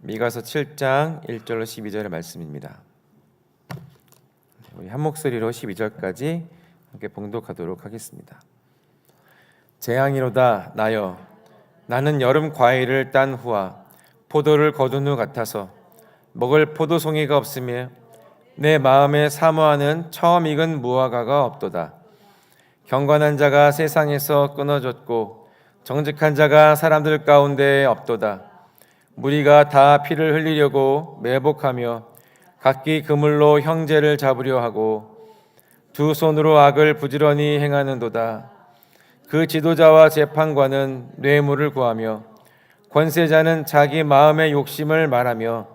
미가서 7장 1절로 12절의 말씀입니다. 우리 한 목소리로 12절까지 함께 봉독하도록 하겠습니다. 재앙이로다 나여 나는 여름 과일을 딴 후와 포도를 거둔 후 같아서 먹을 포도송이가 없으며 내 마음에 사모하는 처음 익은 무화과가 없도다. 경건한 자가 세상에서 끊어졌고 정직한 자가 사람들 가운데 없도다. 무리가 다 피를 흘리려고 매복하며 각기 그물로 형제를 잡으려 하고 두 손으로 악을 부지런히 행하는도다. 그 지도자와 재판관은 뇌물을 구하며 권세자는 자기 마음의 욕심을 말하며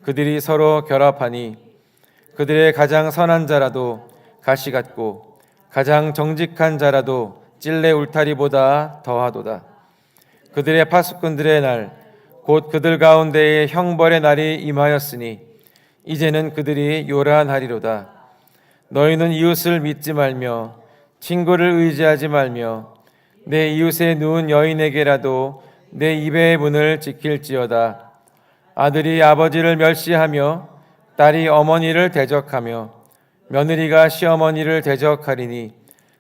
그들이 서로 결합하니 그들의 가장 선한 자라도 가시 같고 가장 정직한 자라도 찔레 울타리보다 더하도다. 그들의 파수꾼들의 날 곧 그들 가운데에 형벌의 날이 임하였으니 이제는 그들이 요란하리로다. 너희는 이웃을 믿지 말며 친구를 의지하지 말며 내 이웃에 누운 여인에게라도 내 입의 문을 지킬지어다. 아들이 아버지를 멸시하며 딸이 어머니를 대적하며 며느리가 시어머니를 대적하리니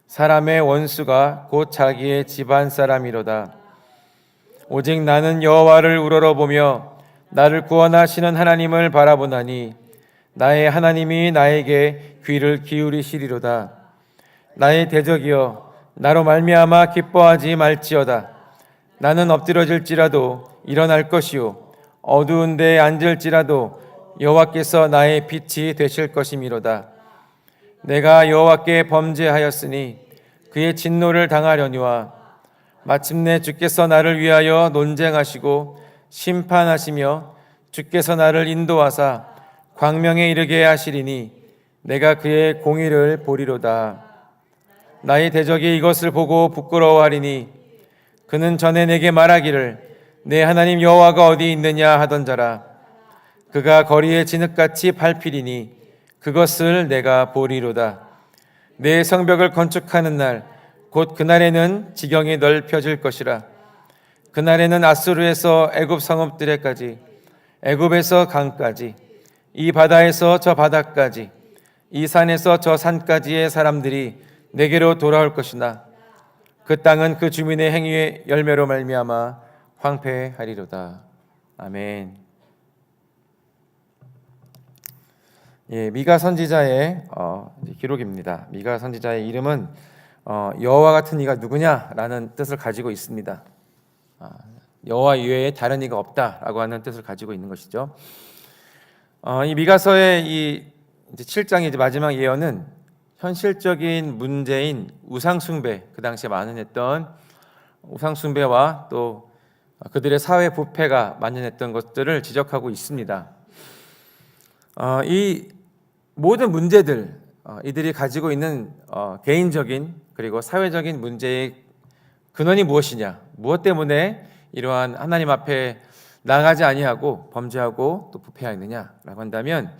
사람의 원수가 곧 자기의 집안 사람이로다. 오직 나는 여호와를 우러러보며 나를 구원하시는 하나님을 바라보나니 나의 하나님이 나에게 귀를 기울이시리로다. 나의 대적이여 나로 말미암아 기뻐하지 말지어다. 나는 엎드러질지라도 일어날 것이요 어두운 데에 앉을지라도 여호와께서 나의 빛이 되실 것이미로다. 내가 여호와께 범죄하였으니 그의 진노를 당하려니와 마침내 주께서 나를 위하여 논쟁하시고 심판하시며 주께서 나를 인도하사 광명에 이르게 하시리니 내가 그의 공의를 보리로다. 나의 대적이 이것을 보고 부끄러워하리니 그는 전에 내게 말하기를 내 하나님 여호와가 어디 있느냐 하던 자라. 그가 거리에 진흙같이 밟히리니 그것을 내가 보리로다. 내 성벽을 건축하는 날 곧 그날에는 지경이 넓혀질 것이라. 그날에는 아수르에서 애굽 성읍들에까지 애굽에서 강까지 이 바다에서 저 바다까지 이 산에서 저 산까지의 사람들이 내게로 돌아올 것이나 그 땅은 그 주민의 행위의 열매로 말미암아 황폐하리로다. 아멘. 미가 선지자의 기록입니다. 미가 선지자의 이름은 여호와 같은 이가 누구냐라는 뜻을 가지고 있습니다. 여호와 이외에 다른 이가 없다라고 하는 뜻을 가지고 있는 것이죠. 이 미가서의 이 7장의 이제 마지막 예언은 현실적인 문제인 우상숭배, 그 당시에 만연했던 우상숭배와 또 그들의 사회 부패가 만연했던 것들을 지적하고 있습니다. 이 모든 문제들, 이들이 가지고 있는 개인적인 그리고 사회적인 문제의 근원이 무엇이냐, 무엇 때문에 이러한 하나님 앞에 나아가지 아니하고 범죄하고 또 부패하였느냐라고 한다면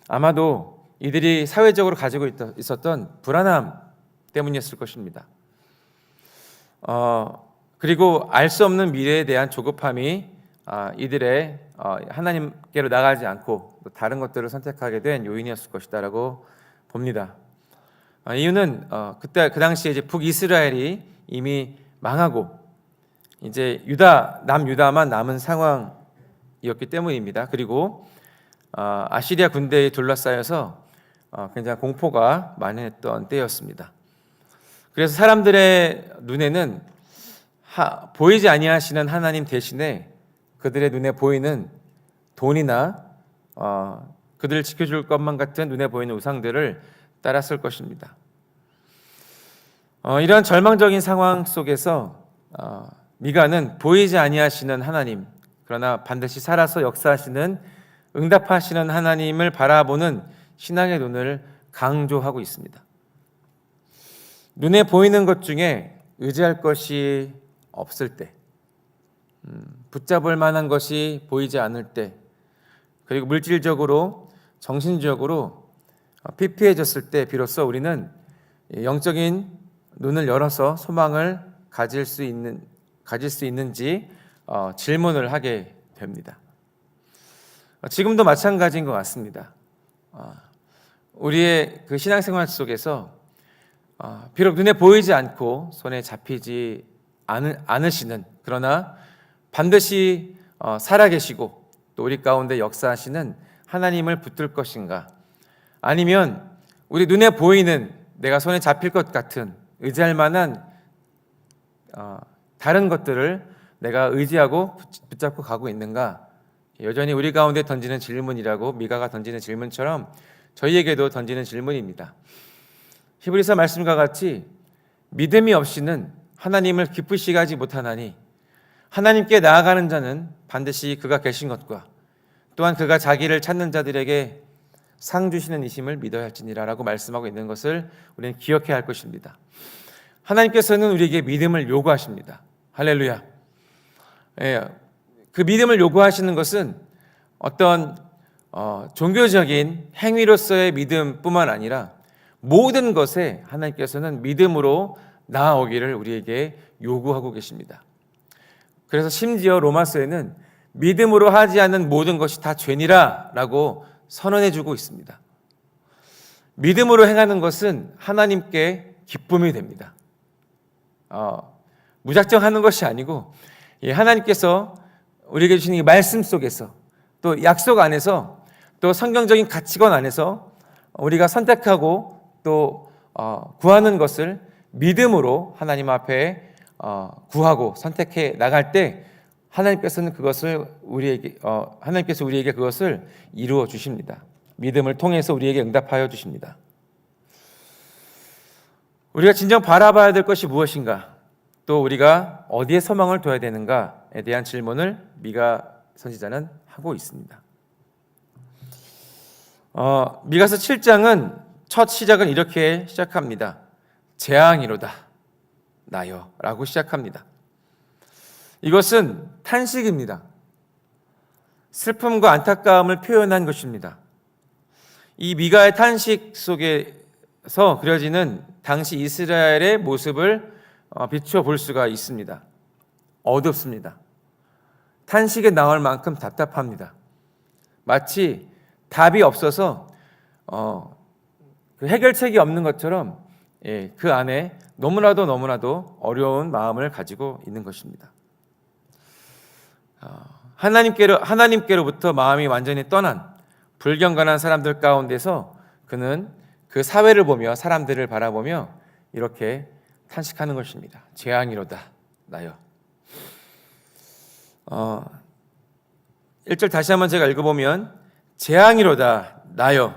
아마도 이들이 사회적으로 가지고 있었던 불안함 때문이었을 것입니다. 그리고 알 수 없는 미래에 대한 조급함이 이들의 하나님께로 나가지 않고 또 다른 것들을 선택하게 된 요인이었을 것이다라고 봅니다. 이유는 그때 그 당시에 이제 북이스라엘이 이미 망하고 이제 남유다만 남은 상황이었기 때문입니다. 그리고 아시리아 군대에 둘러싸여서 굉장히 공포가 만연했던 때였습니다. 그래서 사람들의 눈에는 보이지 아니하시는 하나님 대신에 그들의 눈에 보이는 돈이나 그들을 지켜줄 것만 같은 눈에 보이는 우상들을 따랐을 것입니다. 이런 절망적인 상황 속에서 미가는 보이지 아니하시는 하나님, 그러나 반드시 살아서 역사하시는 응답하시는 하나님을 바라보는 신앙의 눈을 강조하고 있습니다. 눈에 보이는 것 중에 의지할 것이 없을 때, 붙잡을 만한 것이 보이지 않을 때, 그리고 물질적으로, 정신적으로 피폐해졌을 때 비로소 우리는 영적인 눈을 열어서 소망을 가질 수 있는지 질문을 하게 됩니다. 지금도 마찬가지인 것 같습니다. 우리의 그 신앙생활 속에서 비록 눈에 보이지 않고 손에 잡히지 않으시는, 그러나 반드시 살아계시고 또 우리 가운데 역사하시는 하나님을 붙들 것인가, 아니면 우리 눈에 보이는 내가 손에 잡힐 것 같은 의지할 만한 다른 것들을 내가 의지하고 붙잡고 가고 있는가, 여전히 우리 가운데 던지는 질문이라고, 미가가 던지는 질문처럼 저희에게도 던지는 질문입니다. 히브리서 말씀과 같이 믿음이 없이는 하나님을 기쁘시게 하지 못하나니 하나님께 나아가는 자는 반드시 그가 계신 것과 또한 그가 자기를 찾는 자들에게 상 주시는 이심을 믿어야 할지니라 라고 말씀하고 있는 것을 우리는 기억해야 할 것입니다. 하나님께서는 우리에게 믿음을 요구하십니다. 할렐루야. 그 믿음을 요구하시는 것은 어떤 종교적인 행위로서의 믿음뿐만 아니라 모든 것에 하나님께서는 믿음으로 나아오기를 우리에게 요구하고 계십니다. 그래서 심지어 로마서에는 믿음으로 하지 않는 모든 것이 다 죄니라 라고 선언해주고 있습니다. 믿음으로 행하는 것은 하나님께 기쁨이 됩니다. 무작정 하는 것이 아니고 하나님께서 우리에게 주신 이 말씀 속에서 또 약속 안에서 또 성경적인 가치관 안에서 우리가 선택하고 또 구하는 것을 믿음으로 하나님 앞에 구하고 선택해 나갈 때 하나님께서는 그것을 하나님께서 우리에게 그것을 이루어 주십니다. 믿음을 통해서 우리에게 응답하여 주십니다. 우리가 진정 바라봐야 될 것이 무엇인가, 또 우리가 어디에 소망을 둬야 되는가에 대한 질문을 미가 선지자는 하고 있습니다. 미가서 7장은 첫 시작은 이렇게 시작합니다. 재앙이로다 나여 라고 시작합니다. 이것은 탄식입니다. 슬픔과 안타까움을 표현한 것입니다. 이 미가의 탄식 속에서 그려지는 당시 이스라엘의 모습을 비추어 볼 수가 있습니다. 어둡습니다. 탄식에 나올 만큼 답답합니다. 마치 답이 없어서 그 해결책이 없는 것처럼 그 안에 너무나도 어려운 마음을 가지고 있는 것입니다. 하나님께로부터 마음이 완전히 떠난 불경건한 사람들 가운데서 그는 그 사회를 보며 사람들을 바라보며 이렇게 탄식하는 것입니다. 재앙이로다 나여. 1절 다시 한번 제가 읽어보면 재앙이로다 나여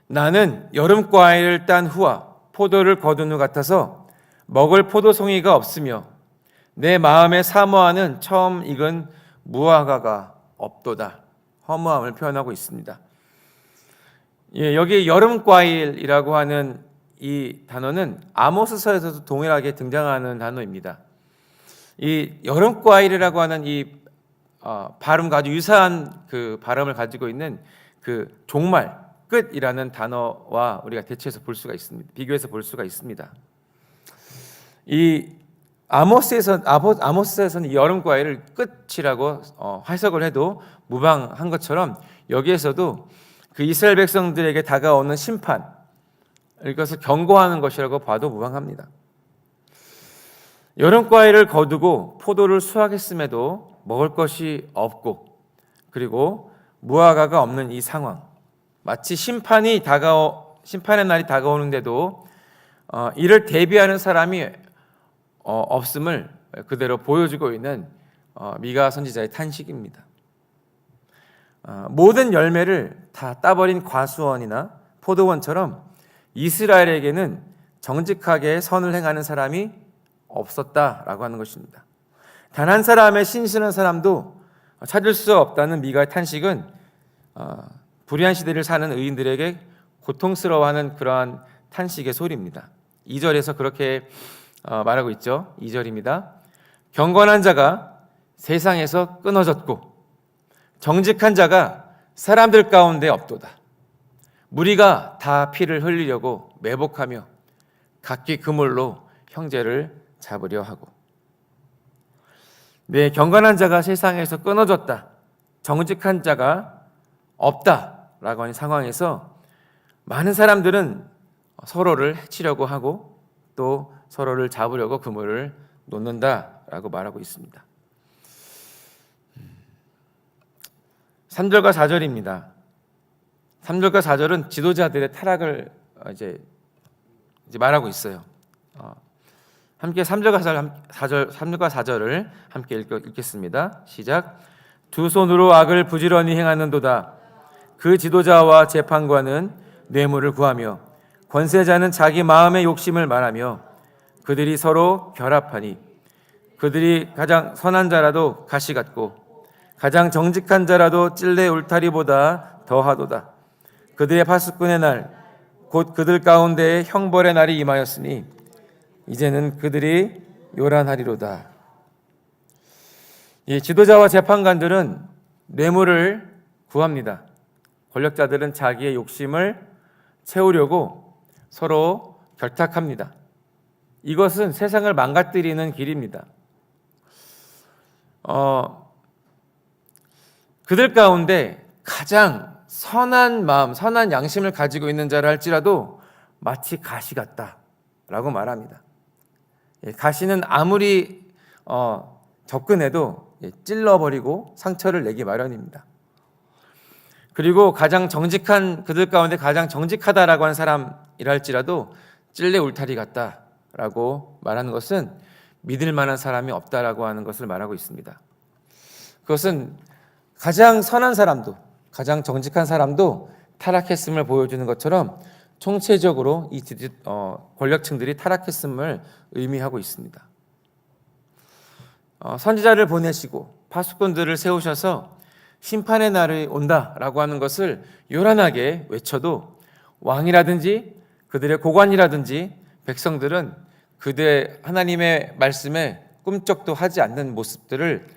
나는 여름 과일을 딴 후와 포도를 거둔 후 같아서 먹을 포도송이가 없으며 내 마음에 사모하는 처음 익은 무화과가 없도다. 허무함을 표현하고 있습니다. 여기 여름 과일이라고 하는 이 단어는 아모스서에서도 동일하게 등장하는 단어입니다. 이 여름 과일이라고 하는 이 발음과 아주 유사한 그 발음을 가지고 있는 그 종말 끝이라는 단어와 우리가 대체해서 볼 수가 있습니다. 비교해서 볼 수가 있습니다. 이 아모스에서는 여름 과일을 끝이라고 해석을 해도 무방한 것처럼 여기에서도 그 이스라엘 백성들에게 다가오는 심판, 이것을 경고하는 것이라고 봐도 무방합니다. 여름 과일을 거두고 포도를 수확했음에도 먹을 것이 없고, 그리고 무화과가 없는 이 상황, 마치 심판의 날이 다가오는데도 이를 대비하는 사람이 없음을 그대로 보여주고 있는 미가 선지자의 탄식입니다. 모든 열매를 다 따버린 과수원이나 포도원처럼 이스라엘에게는 정직하게 선을 행하는 사람이 없었다라고 하는 것입니다. 단 한 사람의 신실한 사람도 찾을 수 없다는 미가의 탄식은 불의한 시대를 사는 의인들에게 고통스러워하는 그러한 탄식의 소리입니다. 2절에서 그렇게 말하고 있죠. 2절입니다. 경건한 자가 세상에서 끊어졌고 정직한 자가 사람들 가운데 없도다. 무리가 다 피를 흘리려고 매복하며 각기 그물로 형제를 잡으려 하고. 네, 경건한 자가 세상에서 끊어졌다. 정직한 자가 없다라고 하는 상황에서 많은 사람들은 서로를 해치려고 하고 또 서로를 잡으려고 그물을 놓는다라고 말하고 있습니다. 3절과 4절입니다. 3절과 4절은 지도자들의 타락을 이제 말하고 있어요. 함께 3절과 4절을 함께 읽겠습니다. 시작. 두 손으로 악을 부지런히 행하는도다. 그 지도자와 재판관은 뇌물을 구하며 권세자는 자기 마음의 욕심을 말하며 그들이 서로 결합하니 그들이 가장 선한 자라도 가시 같고 가장 정직한 자라도 찔레 울타리보다 더하도다. 그들의 파수꾼의 날 곧 그들 가운데에 형벌의 날이 임하였으니 이제는 그들이 요란하리로다. 이 지도자와 재판관들은 뇌물을 구합니다. 권력자들은 자기의 욕심을 채우려고 서로 결탁합니다. 이것은 세상을 망가뜨리는 길입니다. 그들 가운데 가장 선한 마음, 선한 양심을 가지고 있는 자라 할지라도 마치 가시 같다라고 말합니다. 가시는 아무리 접근해도 찔러버리고 상처를 내기 마련입니다. 그리고 그들 가운데 가장 정직하다라고 하는 사람이랄지라도 찔레 울타리 같다라고 말하는 것은 믿을 만한 사람이 없다라고 하는 것을 말하고 있습니다. 그것은 가장 선한 사람도 가장 정직한 사람도 타락했음을 보여주는 것처럼 총체적으로 이 권력층들이 타락했음을 의미하고 있습니다. 선지자를 보내시고 파수꾼들을 세우셔서 심판의 날이 온다라고 하는 것을 요란하게 외쳐도 왕이라든지 그들의 고관이라든지 백성들은 그들의 하나님의 말씀에 꿈쩍도 하지 않는 모습들을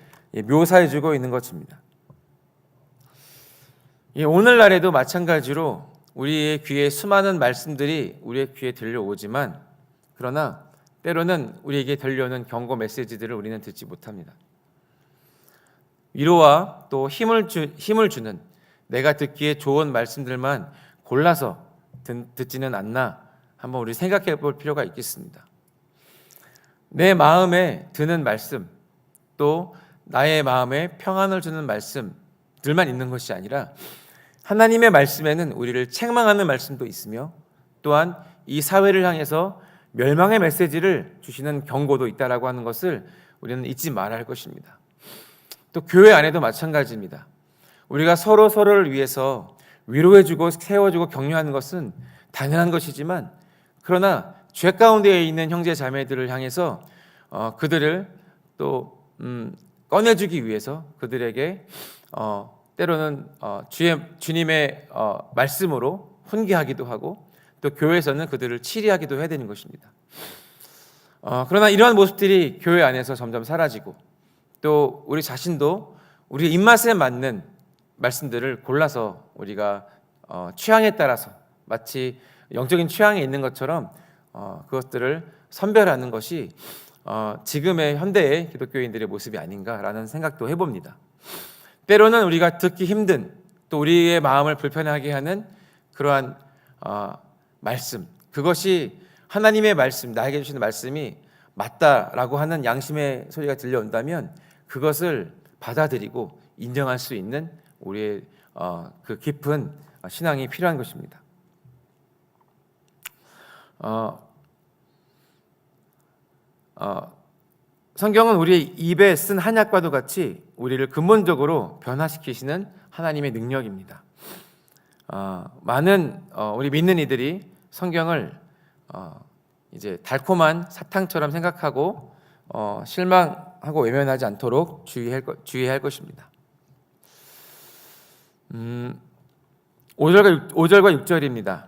묘사해주고 있는 것입니다. 오늘날에도 마찬가지로 우리의 귀에 수많은 말씀들이 우리의 귀에 들려오지만 그러나 때로는 우리에게 들려오는 경고 메시지들을 우리는 듣지 못합니다. 위로와 또 힘을 주는 내가 듣기에 좋은 말씀들만 골라서 듣지는 않나 한번 우리 생각해 볼 필요가 있겠습니다. 내 마음에 드는 말씀 또 나의 마음에 평안을 주는 말씀들만 있는 것이 아니라 하나님의 말씀에는 우리를 책망하는 말씀도 있으며 또한 이 사회를 향해서 멸망의 메시지를 주시는 경고도 있다라고 하는 것을 우리는 잊지 말아야 할 것입니다. 또 교회 안에도 마찬가지입니다. 우리가 서로를 위해서 위로해주고 세워주고 격려하는 것은 당연한 것이지만 그러나 죄 가운데 있는 형제 자매들을 향해서 그들을 또 꺼내주기 위해서 그들에게 때로는 주님의 말씀으로 훈계하기도 하고 또 교회에서는 그들을 치리하기도 해야 되는 것입니다. 그러나 이러한 모습들이 교회 안에서 점점 사라지고 또 우리 자신도 우리의 입맛에 맞는 말씀들을 골라서 우리가 취향에 따라서 마치 영적인 취향에 있는 것처럼 그것들을 선별하는 것이 지금의 현대의 기독교인들의 모습이 아닌가라는 생각도 해봅니다. 때로는 우리가 듣기 힘든 또 우리의 마음을 불편하게 하는 그러한 말씀, 그것이 하나님의 말씀, 나에게 주시는 말씀이 맞다라고 하는 양심의 소리가 들려온다면 그것을 받아들이고 인정할 수 있는 우리의 그 깊은 신앙이 필요한 것입니다. 성경은 우리의 입에 쓴 한약과도 같이 우리를 근본적으로 변화시키시는 하나님의 능력입니다. 많은 우리 믿는 이들이 성경을 이제 달콤한 사탕처럼 생각하고 실망하고 외면하지 않도록 주의할 것입니다. 5절과 6절입니다.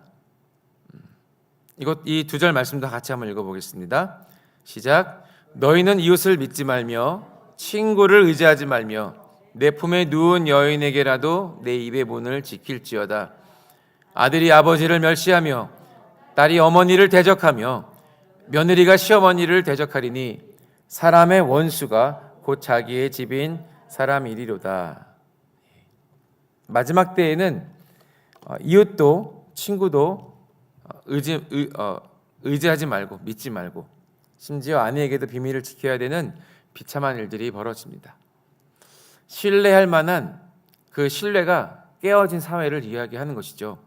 이 두 절 말씀도 같이 한번 읽어보겠습니다. 시작. 너희는 이웃을 믿지 말며 친구를 의지하지 말며 내 품에 누운 여인에게라도 내 입의 문을 지킬지어다. 아들이 아버지를 멸시하며 딸이 어머니를 대적하며 며느리가 시어머니를 대적하리니 사람의 원수가 곧 자기의 집인 사람이리로다. 마지막 때에는 이웃도 친구도 의지하지 말고 믿지 말고 심지어 아내에게도 비밀을 지켜야 되는 비참한 일들이 벌어집니다. 신뢰할 만한 그 신뢰가 깨어진 사회를 이야기하는 것이죠.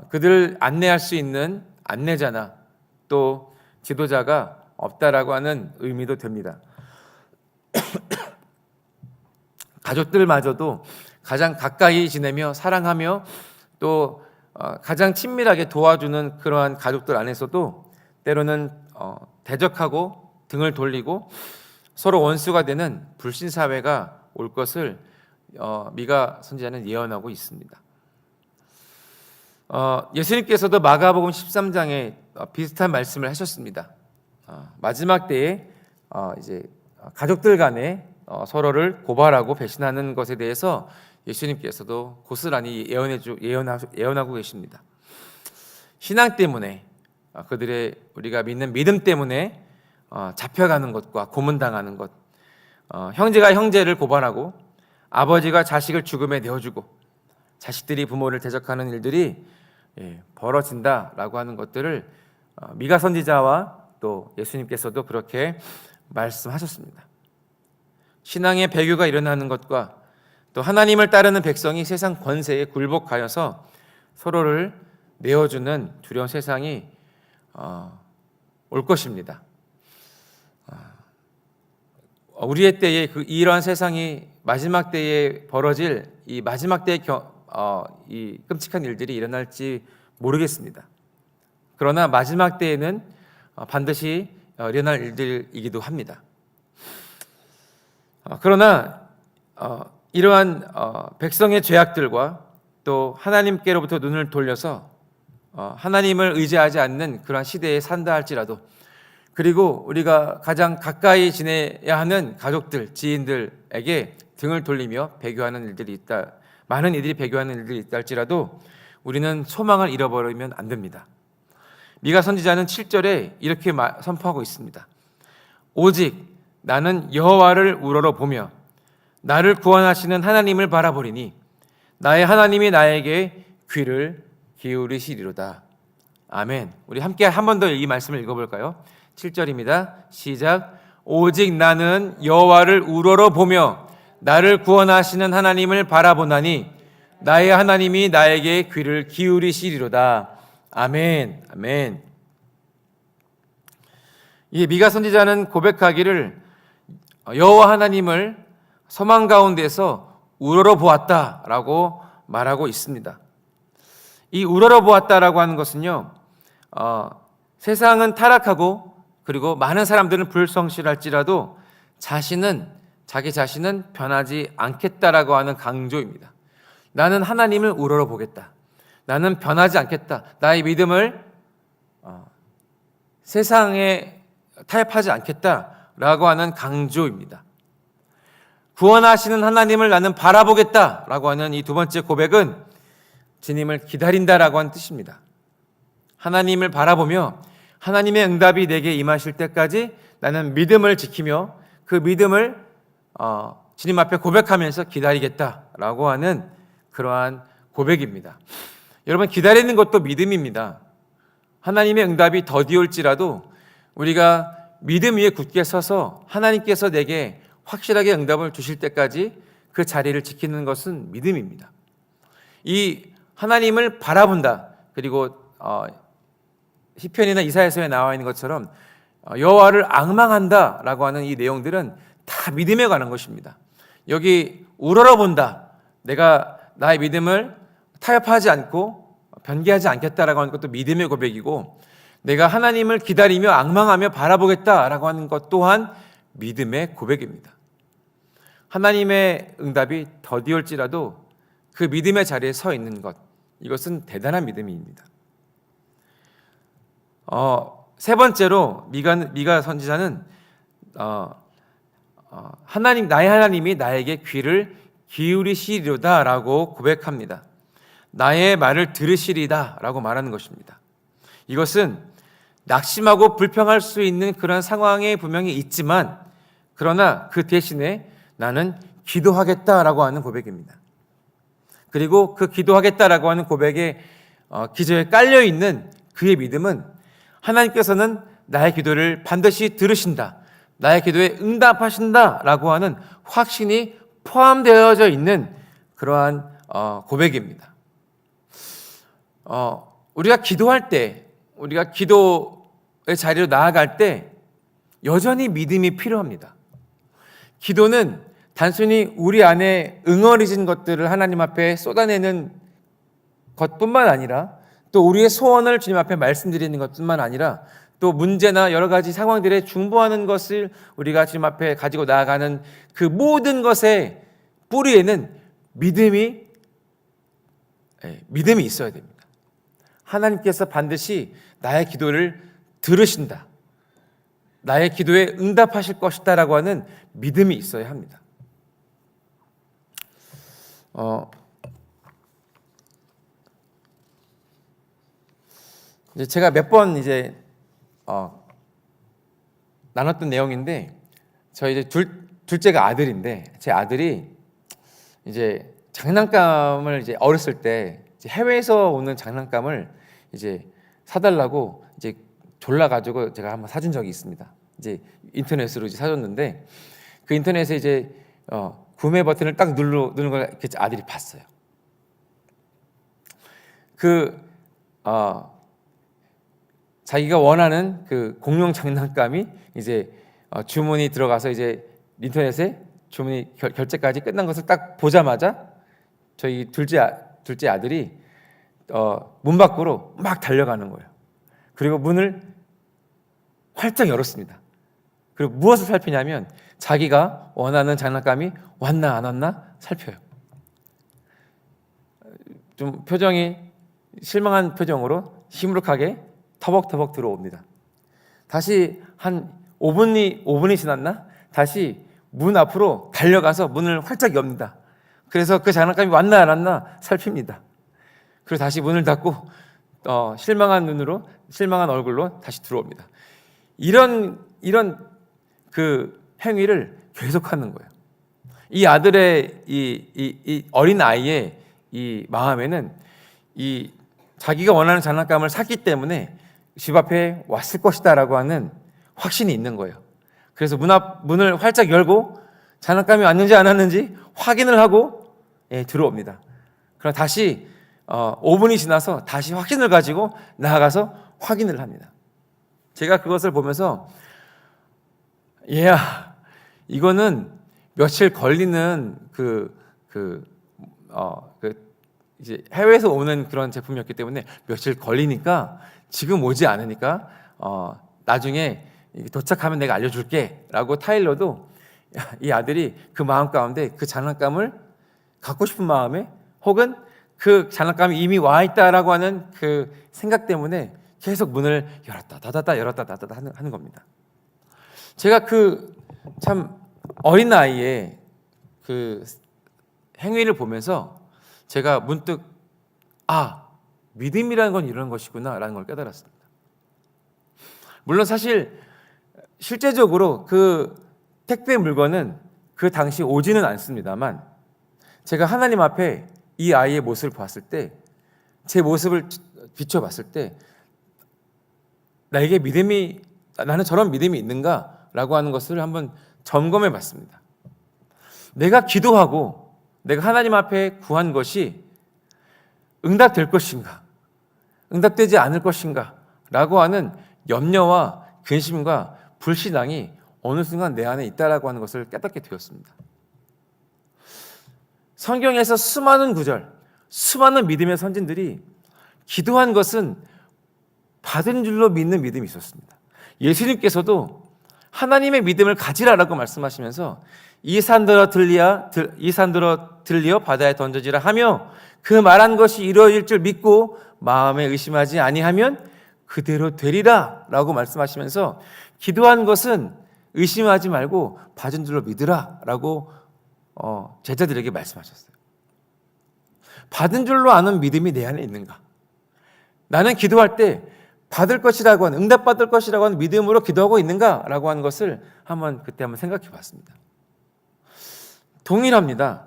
그들을 안내할 수 있는 안내자나 또 지도자가 없다라고 하는 의미도 됩니다. 가족들마저도 가장 가까이 지내며 사랑하며 또 가장 친밀하게 도와주는 그러한 가족들 안에서도 때로는 대적하고 등을 돌리고 서로 원수가 되는 불신 사회가 올 것을 미가 선지자는 예언하고 있습니다. 예수님께서도 마가복음 13장에 비슷한 말씀을 하셨습니다. 마지막 때에 이제 가족들 간에 서로를 고발하고 배신하는 것에 대해서 예수님께서도 고스란히 예언하고 계십니다. 신앙 때문에 그들의 우리가 믿는 믿음 때문에 잡혀가는 것과 고문당하는 것, 형제가 형제를 고발하고 아버지가 자식을 죽음에 내어주고 자식들이 부모를 대적하는 일들이 벌어진다라고 하는 것들을 미가 선지자와 또 예수님께서도 그렇게 말씀하셨습니다. 신앙의 배교가 일어나는 것과 또 하나님을 따르는 백성이 세상 권세에 굴복하여서 서로를 내어주는 두려운 세상이 올 것입니다. 우리의 때에 이러한 세상이 마지막 때에 벌어질 이 마지막 때의 이 끔찍한 일들이 일어날지 모르겠습니다. 그러나 마지막 때에는 반드시 일어날 일들이기도 합니다. 그러나 이러한 백성의 죄악들과 또 하나님께로부터 눈을 돌려서 하나님을 의지하지 않는 그러한 시대에 산다 할지라도 그리고 우리가 가장 가까이 지내야 하는 가족들, 지인들에게 등을 돌리며 배교하는 일들이 있다. 많은 이들이 배교하는 일들이 있다 할지라도 우리는 소망을 잃어버리면 안 됩니다. 미가 선지자는 7절에 이렇게 선포하고 있습니다. 오직 나는 여호와를 우러러 보며 나를 구원하시는 하나님을 바라보리니 나의 하나님이 나에게 귀를 기울이시리로다. 아멘. 우리 함께 한 번 더 이 말씀을 읽어볼까요? 7절입니다. 시작. 오직 나는 여호와를 우러러 보며 나를 구원하시는 하나님을 바라보나니 나의 하나님이 나에게 귀를 기울이시리로다. 아멘. 아멘. 이 미가 선지자는 고백하기를 여호와 하나님을 소망 가운데서 우러러 보았다라고 말하고 있습니다. 이 우러러 보았다라고 하는 것은요, 세상은 타락하고 그리고 많은 사람들은 불성실할지라도 자기 자신은 변하지 않겠다라고 하는 강조입니다. 나는 하나님을 우러러 보겠다. 나는 변하지 않겠다. 나의 믿음을 세상에 타협하지 않겠다라고 하는 강조입니다. 구원하시는 하나님을 나는 바라보겠다라고 하는 이 두 번째 고백은 주님을 기다린다라고 하는 뜻입니다. 하나님을 바라보며 하나님의 응답이 내게 임하실 때까지 나는 믿음을 지키며 그 믿음을 주님 앞에 고백하면서 기다리겠다라고 하는 그러한 고백입니다. 여러분, 기다리는 것도 믿음입니다. 하나님의 응답이 더디올지라도 우리가 믿음 위에 굳게 서서 하나님께서 내게 확실하게 응답을 주실 때까지 그 자리를 지키는 것은 믿음입니다. 이 하나님을 바라본다. 그리고 시편이나 이사야서에 나와 있는 것처럼 여호와를 앙망한다라고 하는 이 내용들은 다 믿음에 관한 것입니다. 여기 우러러 본다. 내가 나의 믿음을 타협하지 않고 변개하지 않겠다라고 하는 것도 믿음의 고백이고, 내가 하나님을 기다리며 앙망하며 바라보겠다라고 하는 것 또한 믿음의 고백입니다. 하나님의 응답이 더디올지라도 그 믿음의 자리에 서 있는 것, 이것은 대단한 믿음입니다. 세 번째로 미가 선지자는 나의 하나님이 나에게 귀를 기울이시리로다라고 고백합니다. 나의 말을 들으시리다라고 말하는 것입니다. 이것은 낙심하고 불평할 수 있는 그런 상황에 분명히 있지만, 그러나 그 대신에 나는 기도하겠다라고 하는 고백입니다. 그리고 그 기도하겠다라고 하는 고백에 기저에 깔려 있는 그의 믿음은 하나님께서는 나의 기도를 반드시 들으신다, 나의 기도에 응답하신다라고 하는 확신이 포함되어져 있는 그러한 고백입니다. 우리가 기도할 때, 우리가 기도의 자리로 나아갈 때 여전히 믿음이 필요합니다. 기도는 단순히 우리 안에 응어리진 것들을 하나님 앞에 쏟아내는 것뿐만 아니라, 또 우리의 소원을 주님 앞에 말씀드리는 것뿐만 아니라, 또 문제나 여러 가지 상황들에 중보하는 것을 우리가 주님 앞에 가지고 나아가는 그 모든 것의 뿌리에는 믿음이 있어야 됩니다. 하나님께서 반드시 나의 기도를 들으신다, 나의 기도에 응답하실 것이다 라고 하는 믿음이 있어야 합니다. 이제 제가 몇 번 나눴던 내용인데, 저희 이제 둘째가 아들인데, 제 아들이 이제 장난감을 이제 어렸을 때 이제 해외에서 오는 장난감을 이제 사달라고 이제 졸라가지고 제가 한번 사준 적이 있습니다. 이제 인터넷으로 이제 사줬는데, 그 인터넷에 이제 구매 버튼을 딱 누르는 걸 아들이 봤어요. 자기가 원하는 그 공룡 장난감이 이제 주문이 들어가서 이제 인터넷에 주문이 결제까지 끝난 것을 딱 보자마자 저희 둘째 아들이 문 밖으로 막 달려가는 거예요. 그리고 문을 활짝 열었습니다. 그리고 무엇을 살피냐면 자기가 원하는 장난감이 왔나 안 왔나 살펴요. 좀 표정이 실망한 표정으로 시무룩하게 터벅터벅 들어옵니다. 다시 한 5분이 지났나? 다시 문 앞으로 달려가서 문을 활짝 엽니다. 그래서 그 장난감이 왔나 안 왔나 살핍니다. 그리고 다시 문을 닫고 실망한 얼굴로 다시 들어옵니다. 이런 그 행위를 계속하는 거예요. 이 아들의 이 어린 아이의 이 마음에는 이 자기가 원하는 장난감을 샀기 때문에 집 앞에 왔을 것이다라고 하는 확신이 있는 거예요. 그래서 문을 활짝 열고 장난감이 왔는지 안 왔는지 확인을 하고 들어옵니다. 그럼 다시 5분이 지나서 다시 확신을 가지고 나아가서 확인을 합니다. 제가 그것을 보면서 얘야, 이거는 며칠 걸리는 이제 해외에서 오는 그런 제품이었기 때문에 며칠 걸리니까 지금 오지 않으니까 나중에 도착하면 내가 알려줄게 라고 타일러도 이 아들이 그 마음 가운데 그 장난감을 갖고 싶은 마음에, 혹은 그 장난감이 이미 와 있다라고 하는 그 생각 때문에 계속 문을 열었다 닫았다 열었다 닫았다 하는 겁니다. 제가 그 참 어린 아이의 그 행위를 보면서 제가 문득 믿음이라는 건 이런 것이구나 라는 걸 깨달았습니다. 물론 사실 실제적으로 그 택배 물건은 그 당시 오지는 않습니다만, 제가 하나님 앞에 이 아이의 모습을 봤을 때, 제 모습을 비춰봤을 때 나는 저런 믿음이 있는가라고 하는 것을 한번 점검해 봤습니다. 내가 기도하고 내가 하나님 앞에 구한 것이 응답될 것인가, 응답되지 않을 것인가 라고 하는 염려와 근심과 불신앙이 어느 순간 내 안에 있다라고 하는 것을 깨닫게 되었습니다. 성경에서 수많은 구절, 수많은 믿음의 선진들이 기도한 것은 받은 줄로 믿는 믿음이 있었습니다. 예수님께서도 하나님의 믿음을 가지라라고 말씀하시면서 이 산들어 들리어 바다에 던져지라 하며 그 말한 것이 이루어질 줄 믿고 마음에 의심하지 아니하면 그대로 되리라 라고 말씀하시면서, 기도한 것은 의심하지 말고 받은 줄로 믿으라 라고 제자들에게 말씀하셨어요. 받은 줄로 아는 믿음이 내 안에 있는가? 나는 기도할 때 받을 것이라고 하는, 응답받을 것이라고 하는 믿음으로 기도하고 있는가? 라고 하는 것을 그때 한번 생각해 봤습니다. 동일합니다.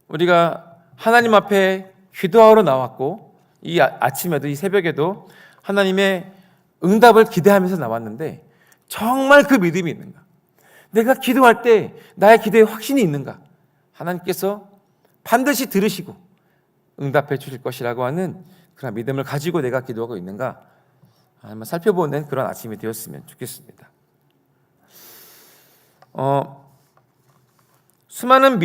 우리가 하나님 앞에 기도하러 나왔고 이 아침에도 이 새벽에도 하나님의 응답을 기대하면서 나왔는데 정말 그 믿음이 있는가? 내가 기도할 때 나의 기도에 확신이 있는가? 하나님께서 반드시 들으시고 응답해 주실 것이라고 하는 그런 믿음을 가지고 내가 기도하고 있는가? 한번 살펴보는 그런 아침이 되었으면 좋겠습니다. 수많은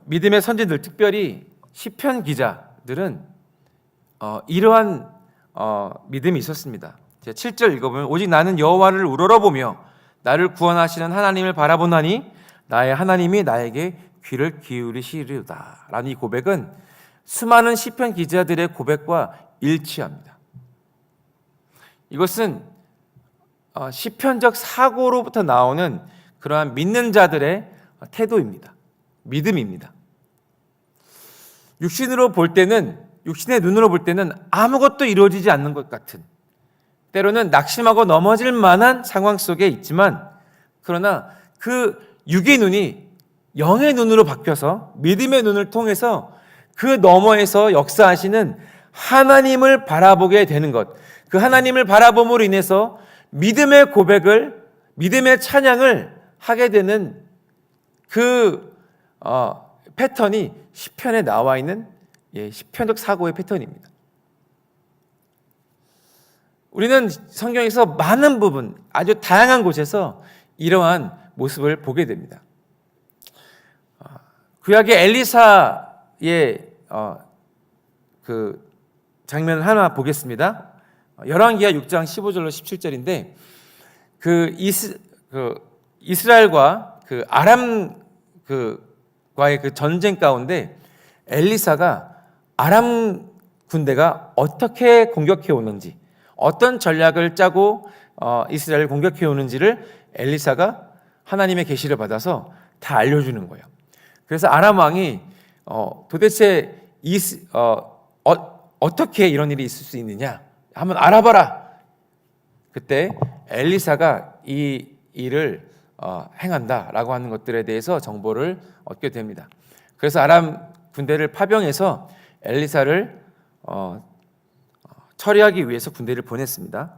믿음의 선지들, 특별히 시편 기자들은 이러한 믿음이 있었습니다. 7절 읽어보면 오직 나는 여호와를 우러러보며 나를 구원하시는 하나님을 바라보나니 나의 하나님이 나에게 귀를 기울이시리로다 라는 이 고백은 수많은 시편 기자들의 고백과 일치합니다. 이것은 시편적 사고로부터 나오는 그러한 믿는 자들의 태도입니다. 믿음입니다. 육신으로 볼 때는, 육신의 눈으로 볼 때는 아무것도 이루어지지 않는 것 같은, 때로는 낙심하고 넘어질 만한 상황 속에 있지만, 그러나 그 육의 눈이 영의 눈으로 바뀌어서 믿음의 눈을 통해서 그 너머에서 역사하시는 하나님을 바라보게 되는 것, 그 하나님을 바라봄으로 인해서 믿음의 고백을, 믿음의 찬양을 하게 되는 그 패턴이 시편에 나와 있는 시편적 사고의 패턴입니다. 우리는 성경에서 많은 부분, 아주 다양한 곳에서 이러한 모습을 보게 됩니다. 구약의 엘리사의 그 장면을 하나 보겠습니다. 열왕기하 6장 15절로 17절인데 이스라엘과 그 아람 과의 그 전쟁 가운데 엘리사가 아람 군대가 어떻게 공격해 오는지, 어떤 전략을 짜고 이스라엘을 공격해 오는지를 엘리사가 하나님의 계시를 받아서 다 알려주는 거예요. 그래서 아람 왕이 도대체 어떻게 이런 일이 있을 수 있느냐 한번 알아봐라. 그때 엘리사가 이 일을 행한다라고 하는 것들에 대해서 정보를 얻게 됩니다. 그래서 아람 군대를 파병해서 엘리사를 처리하기 위해서 군대를 보냈습니다.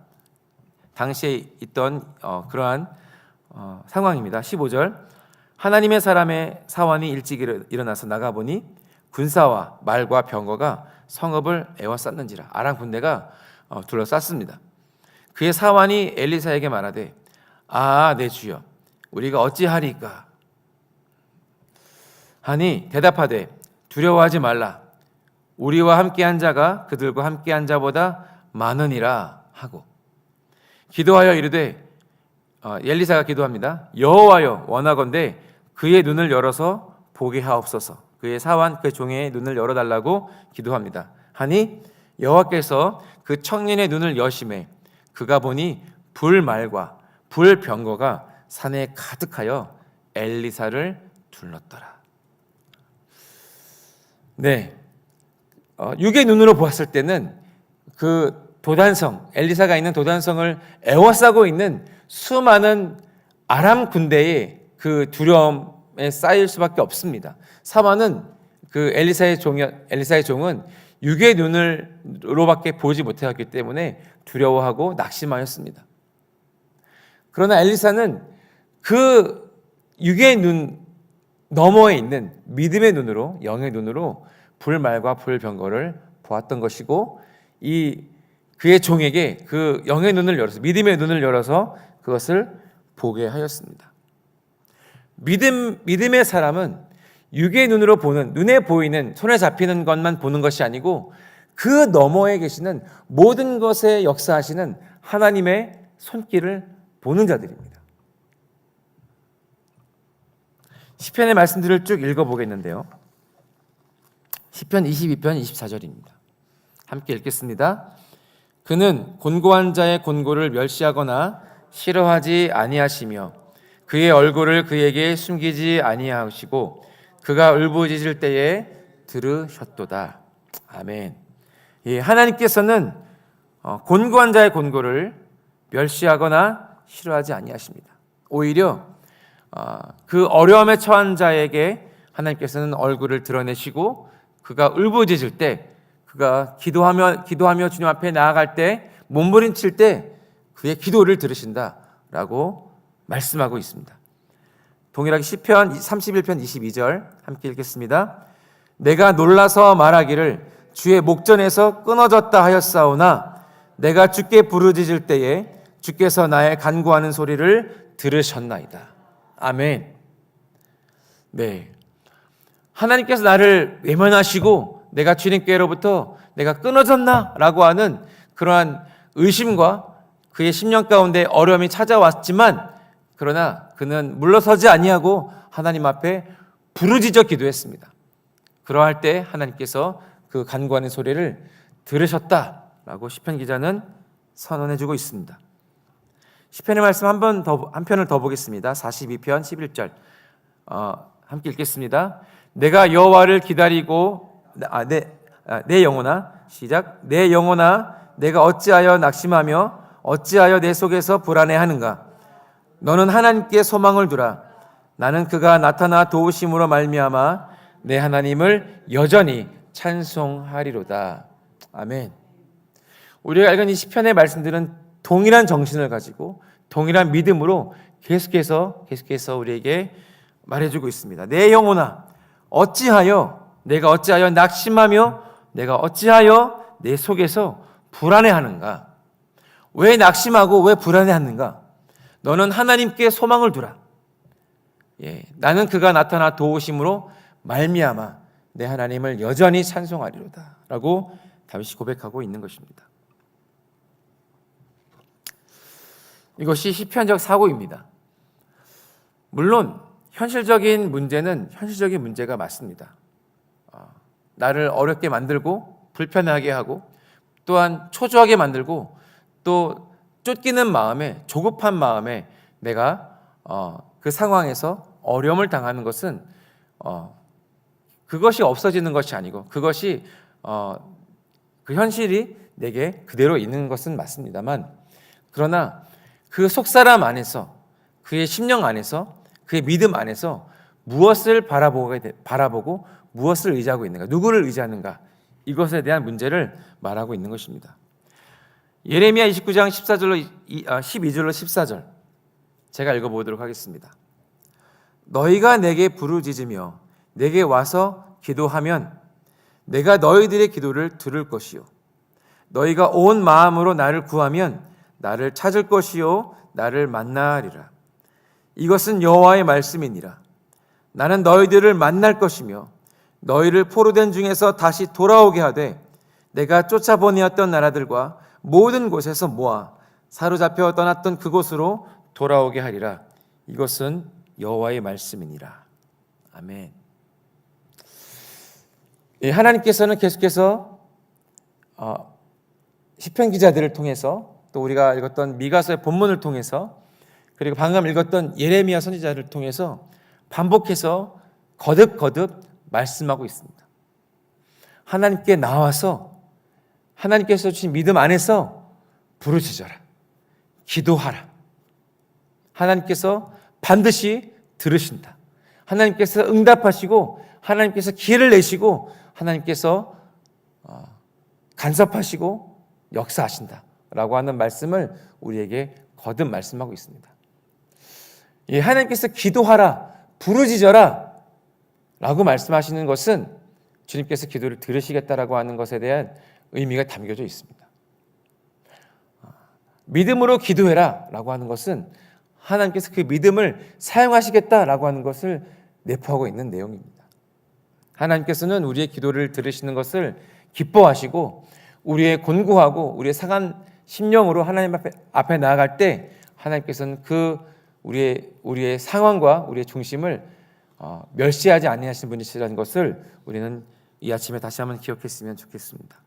당시에 있던 그러한 상황입니다. 15절 하나님의 사람의 사환이 일찍 일어나서 나가보니 군사와 말과 병거가 성읍을 에워쌌는지라. 아람 군대가 둘러쌌습니다. 그의 사환이 엘리사에게 말하되 내 주여 우리가 어찌하리까 하니 대답하되 두려워하지 말라. 우리와 함께한 자가 그들과 함께한 자보다 많으니라 하고 기도하여 이르되 엘리사가 기도합니다. 여호와여 원하건대 그의 눈을 열어서 보게 하옵소서. 그의 사환 그 종의 눈을 열어달라고 기도합니다. 하니 여호와께서 그 청년의 눈을 여심해 그가 보니 불말과 불병거가 산에 가득하여 엘리사를 둘렀더라. 네, 육의 눈으로 보았을 때는 그 도단성, 엘리사가 있는 도단성을 에워싸고 있는 수많은 아람 군대의 그 두려움에 쌓일 수밖에 없습니다. 사만은 그 엘리사의 종은 육의 눈으로밖에 보지 못하였기 때문에 두려워하고 낙심하였습니다. 그러나 엘리사는 그 육의 눈 너머에 있는 믿음의 눈으로, 영의 눈으로 불말과 불병거를 보았던 것이고 그의 종에게 그 영의 눈을 열어서, 믿음의 눈을 열어서 그것을 보게 하였습니다. 믿음의 사람은 육의 눈으로 보는, 눈에 보이는, 손에 잡히는 것만 보는 것이 아니고 그 너머에 계시는 모든 것에 역사하시는 하나님의 손길을 보는 자들입니다. 시편의 말씀들을 쭉 읽어보겠는데요. 시편 22편 24절입니다. 함께 읽겠습니다. 그는 곤고한 자의 곤고를 멸시하거나 싫어하지 아니하시며 그의 얼굴을 그에게 숨기지 아니하시고 그가 울부짖을 때에 들으셨도다. 아멘. 하나님께서는 곤고한 자의 곤고를 멸시하거나 싫어하지 아니하십니다. 오히려 그 어려움에 처한 자에게 하나님께서는 얼굴을 드러내시고 그가 울부짖을 때, 그가 기도하며 주님 앞에 나아갈 때, 몸부림칠 때 그의 기도를 들으신다라고 말씀하고 있습니다. 동일하게 시편 31편 22절 함께 읽겠습니다. 내가 놀라서 말하기를 주의 목전에서 끊어졌다 하였사오나 내가 주께 부르짖을 때에 주께서 나의 간구하는 소리를 들으셨나이다. 아멘. 네, 하나님께서 나를 외면하시고 내가 주님께로부터 내가 끊어졌나? 라고 하는 그러한 의심과 그의 심령 가운데 어려움이 찾아왔지만, 그러나 그는 물러서지 아니하고 하나님 앞에 부르짖어 기도했습니다. 그러할 때 하나님께서 그 간구하는 소리를 들으셨다라고 시편 기자는 선언해주고 있습니다. 시편의 말씀 한 편을 더 보겠습니다. 42편 11절 함께 읽겠습니다. 내가 여호와를 기다리고 내 영혼아, 시작. 내 영혼아, 내가 어찌하여 낙심하며 어찌하여 내 속에서 불안해하는가? 너는 하나님께 소망을 두라. 나는 그가 나타나 도우심으로 말미암아 내 하나님을 여전히 찬송하리로다. 아멘. 우리가 읽은 이 시편의 말씀들은 동일한 정신을 가지고 동일한 믿음으로 계속해서 우리에게 말해주고 있습니다. 내 영혼아, 내가 어찌하여 낙심하며 내가 어찌하여 내 속에서 불안해하는가? 왜 낙심하고 왜 불안해하는가? 너는 하나님께 소망을 두라. 나는 그가 나타나 도우심으로 말미암아 내 하나님을 여전히 찬송하리로다 라고 다윗이 고백하고 있는 것입니다. 이것이 시편적 사고입니다. 물론 현실적인 문제가 맞습니다. 나를 어렵게 만들고 불편하게 하고 또한 초조하게 만들고 또 쫓기는 마음에, 조급한 마음에 내가 그 상황에서 어려움을 당하는 것은 그것이 없어지는 것이 아니고 그것이 그 현실이 내게 그대로 있는 것은 맞습니다만, 그러나 그 속사람 안에서, 그의 심령 안에서, 그의 믿음 안에서 무엇을 바라보고 무엇을 의지하고 있는가, 누구를 의지하는가, 이것에 대한 문제를 말하고 있는 것입니다. 예레미야 29장 12절로 14절 제가 읽어보도록 하겠습니다. 너희가 내게 부르짖으며 내게 와서 기도하면 내가 너희들의 기도를 들을 것이요 너희가 온 마음으로 나를 구하면 나를 찾을 것이요 나를 만나리라. 이것은 여호와의 말씀이니라. 나는 너희들을 만날 것이며 너희를 포로된 중에서 다시 돌아오게 하되 내가 쫓아보내었던 나라들과 모든 곳에서 모아 사로잡혀 떠났던 그곳으로 돌아오게 하리라. 이것은 여호와의 말씀이니라. 아멘. 하나님께서는 계속해서 시편 기자들을 통해서, 또 우리가 읽었던 미가서의 본문을 통해서, 그리고 방금 읽었던 예레미야 선지자를 통해서 반복해서 거듭 말씀하고 있습니다. 하나님께 나와서 하나님께서 주신 믿음 안에서 부르짖어라, 기도하라. 하나님께서 반드시 들으신다. 하나님께서 응답하시고 하나님께서 기회를 내시고 하나님께서 간섭하시고 역사하신다라고 하는 말씀을 우리에게 거듭 말씀하고 있습니다. 하나님께서 기도하라, 부르짖어라 라고 말씀하시는 것은 주님께서 기도를 들으시겠다라고 하는 것에 대한 의미가 담겨져 있습니다. 믿음으로 기도해라 라고 하는 것은 하나님께서 그 믿음을 사용하시겠다라고 하는 것을 내포하고 있는 내용입니다. 하나님께서는 우리의 기도를 들으시는 것을 기뻐하시고 우리의 곤고하고 우리의 상한 심령으로 하나님 앞에 나아갈 때 하나님께서는 우리의 상황과 우리의 중심을 멸시하지 아니하시는 분이시라는 것을 우리는 이 아침에 다시 한번 기억했으면 좋겠습니다.